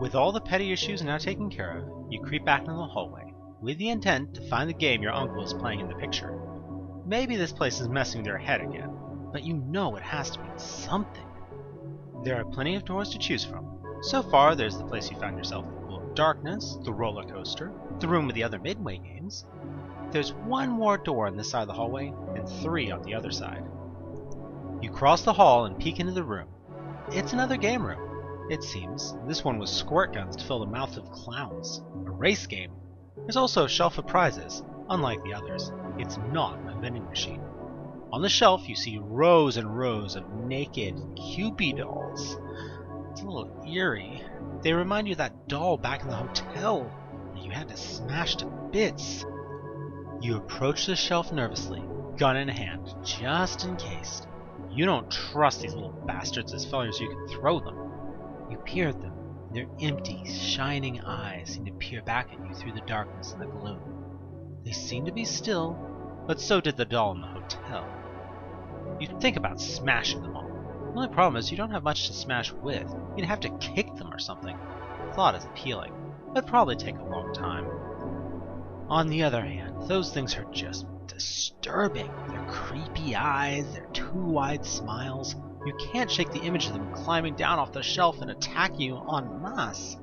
With all the petty issues now taken care of, you creep back into the hallway, with the intent to find the game your uncle is playing in the picture. Maybe this place is messing with your head again, but you know it has to be something. There are plenty of doors to choose from. So far, there's the place you found yourself, the Pool of Darkness, the roller coaster, the room with the other Midway games. There's one more door on this side of the hallway, and 3 on the other side. You cross the hall and peek into the room. It's another game room. It seems this one with squirt guns to fill the mouths of clowns. A race game. There's also a shelf of prizes. Unlike the others, it's not a vending machine. On the shelf you see rows and rows of naked Kewpie dolls. It's a little eerie. They remind you of that doll back in the hotel that you had to smash to bits. You approach the shelf nervously, gun in hand, just in case. You don't trust these little bastards as failures you can throw them. You peer at them, and their empty, shining eyes seem to peer back at you through the darkness and the gloom. They seem to be still, but so did the doll in the hotel. You think about smashing them all. The only problem is you don't have much to smash with. You'd have to kick them or something. The thought is appealing, but it'd probably take a long time. On the other hand, those things are just disturbing. Their creepy eyes, their too wide smiles. You can't shake the image of them climbing down off the shelf and attacking you en masse.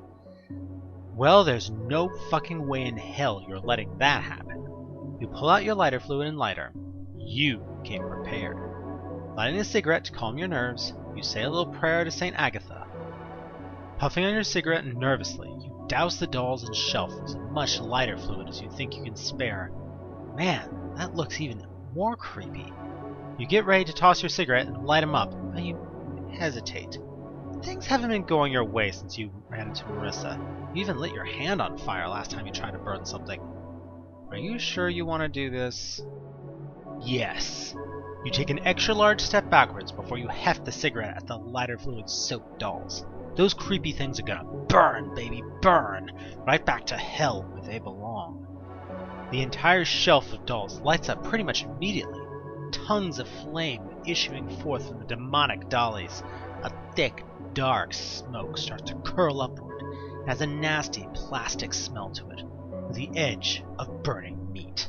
Well, there's no fucking way in hell you're letting that happen. You pull out your lighter fluid and lighter. You came prepared. Lighting a cigarette to calm your nerves, you say a little prayer to St. Agatha. Puffing on your cigarette nervously, you douse the dolls and shelf with as much lighter fluid as you think you can spare. Man, that looks even more creepy. You get ready to toss your cigarette and light them up, but you hesitate. Things haven't been going your way since you ran into Marissa. You even lit your hand on fire last time you tried to burn something. Are you sure you want to do this? Yes. You take an extra large step backwards before you heft the cigarette at the lighter fluid soaked dolls. Those creepy things are gonna burn, baby, burn! Right back to hell where they belong. The entire shelf of dolls lights up pretty much immediately. Tongues of flame issuing forth from the demonic dollies. A thick, dark smoke starts to curl upward. It has a nasty plastic smell to it, with the edge of burning meat.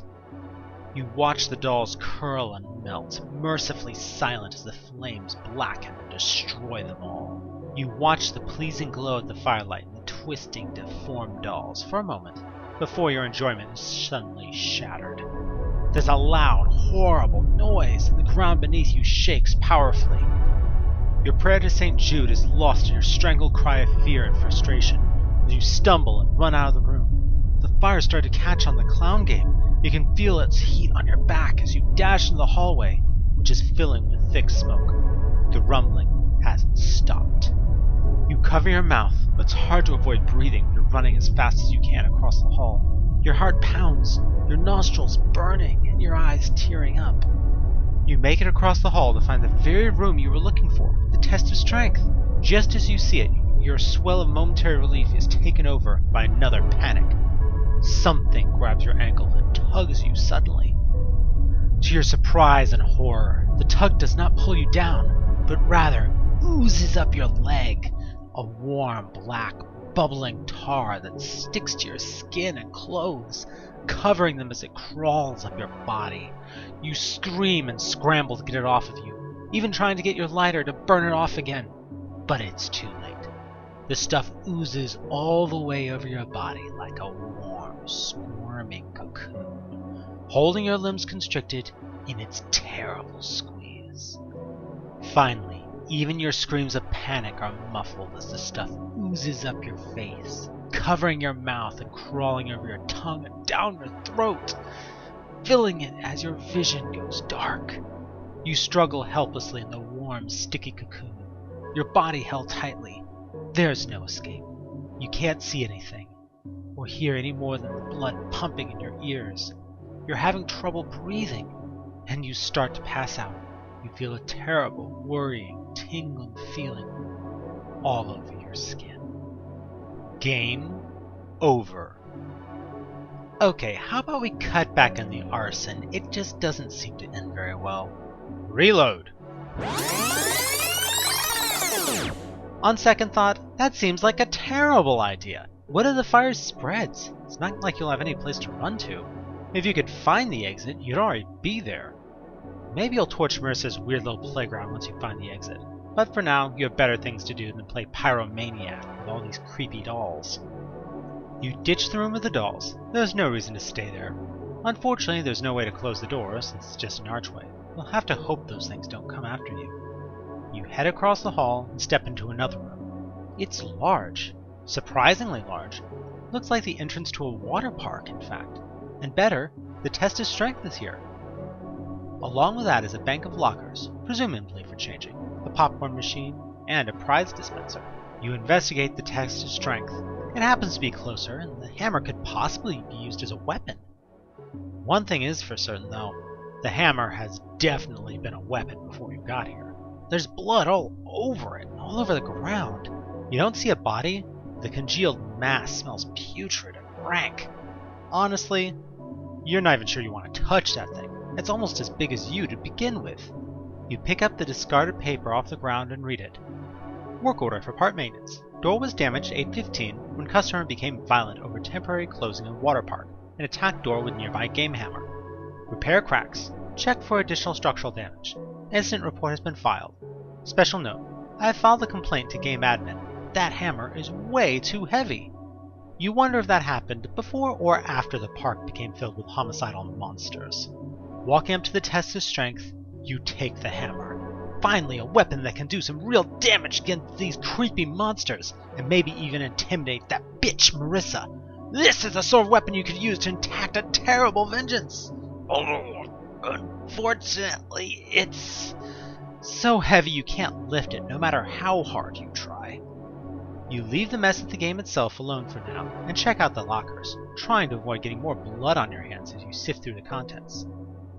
You watch the dolls curl and melt, mercifully silent as the flames blacken and destroy them all. You watch the pleasing glow of the firelight and the twisting, deformed dolls for a moment, before your enjoyment is suddenly shattered. There's a loud, horrible noise, and the ground beneath you shakes powerfully. Your prayer to St. Jude is lost in your strangled cry of fear and frustration as you stumble and run out of the room. The fire started to catch on the clown game. You can feel its heat on your back as you dash into the hallway, which is filling with thick smoke. The rumbling hasn't stopped. You cover your mouth, but it's hard to avoid breathing when you're running as fast as you can across the hall. Your heart pounds, your nostrils burning, and your eyes tearing up. You make it across the hall to find the very room you were looking for, the test of strength. Just as you see it, your swell of momentary relief is taken over by another panic. Something grabs your ankle and tugs you suddenly. To your surprise and horror, the tug does not pull you down, but rather oozes up your leg, a warm, black, bubbling tar that sticks to your skin and clothes, covering them as it crawls up your body. You scream and scramble to get it off of you, even trying to get your lighter to burn it off again. But it's too late. The stuff oozes all the way over your body like a warm, squirming cocoon, holding your limbs constricted in its terrible squeeze. Finally, even your screams of panic are muffled as the stuff oozes up your face, covering your mouth and crawling over your tongue and down your throat, filling it as your vision goes dark. You struggle helplessly in the warm, sticky cocoon, your body held tightly. There's no escape. You can't see anything, or hear any more than the blood pumping in your ears. You're having trouble breathing, and you start to pass out. You feel a terrible, worrying, tingling feeling all over your skin. Game over. Okay, how about we cut back on the arson? It just doesn't seem to end very well. Reload! On second thought, that seems like a terrible idea. What if the fire spreads? It's not like you'll have any place to run to. If you could find the exit, you'd already be there. Maybe you'll torch Marissa's weird little playground once you find the exit. But for now, you have better things to do than play pyromaniac with all these creepy dolls. You ditch the room with the dolls. There's no reason to stay there. Unfortunately, there's no way to close the door since it's just an archway. You'll have to hope those things don't come after you. You head across the hall and step into another room. It's large. Surprisingly large. Looks like the entrance to a water park, in fact. And better, the test of strength is here. Along with that is a bank of lockers, presumably for changing, a popcorn machine, and a prize dispenser. You investigate the test of strength. It happens to be closer, and the hammer could possibly be used as a weapon. One thing is for certain, though. The hammer has definitely been a weapon before you got here. There's blood all over it, all over the ground. You don't see a body. The congealed mass smells putrid and rank. Honestly, you're not even sure you want to touch that thing. It's almost as big as you to begin with. You pick up the discarded paper off the ground and read it. Work order for part maintenance. Door was damaged 8:15 when customer became violent over temporary closing of water park and attacked door with nearby game hammer. Repair cracks. Check for additional structural damage. Incident report has been filed. Special note. I have filed a complaint to game admin. That hammer is way too heavy. You wonder if that happened before or after the park became filled with homicidal monsters. Walking up to the test of strength, you take the hammer. Finally, a weapon that can do some real damage against these creepy monsters, and maybe even intimidate that bitch Marissa. This is the sort of weapon you could use to enact a terrible vengeance. Oh, unfortunately, it's so heavy you can't lift it no matter how hard you try. You leave the mess at the game itself alone for now, and check out the lockers, trying to avoid getting more blood on your hands as you sift through the contents.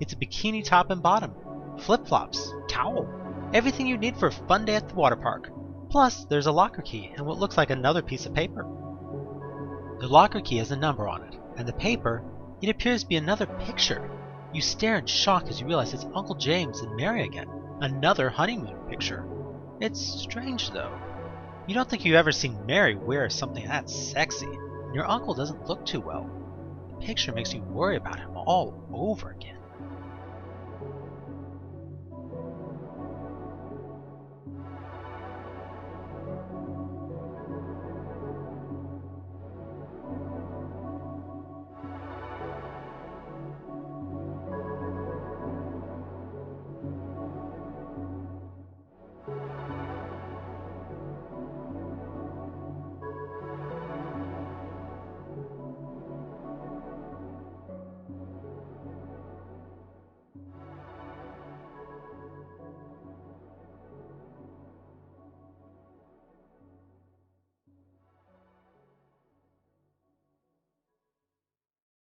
It's a bikini top and bottom, flip-flops, towel, everything you need for a fun day at the water park. Plus, there's a locker key and what looks like another piece of paper. The locker key has a number on it, and the paper, it appears to be another picture. You stare in shock as you realize it's Uncle James and Mary again, another honeymoon picture. It's strange though. You don't think you've ever seen Mary wear something that sexy, and your uncle doesn't look too well. The picture makes you worry about him all over again.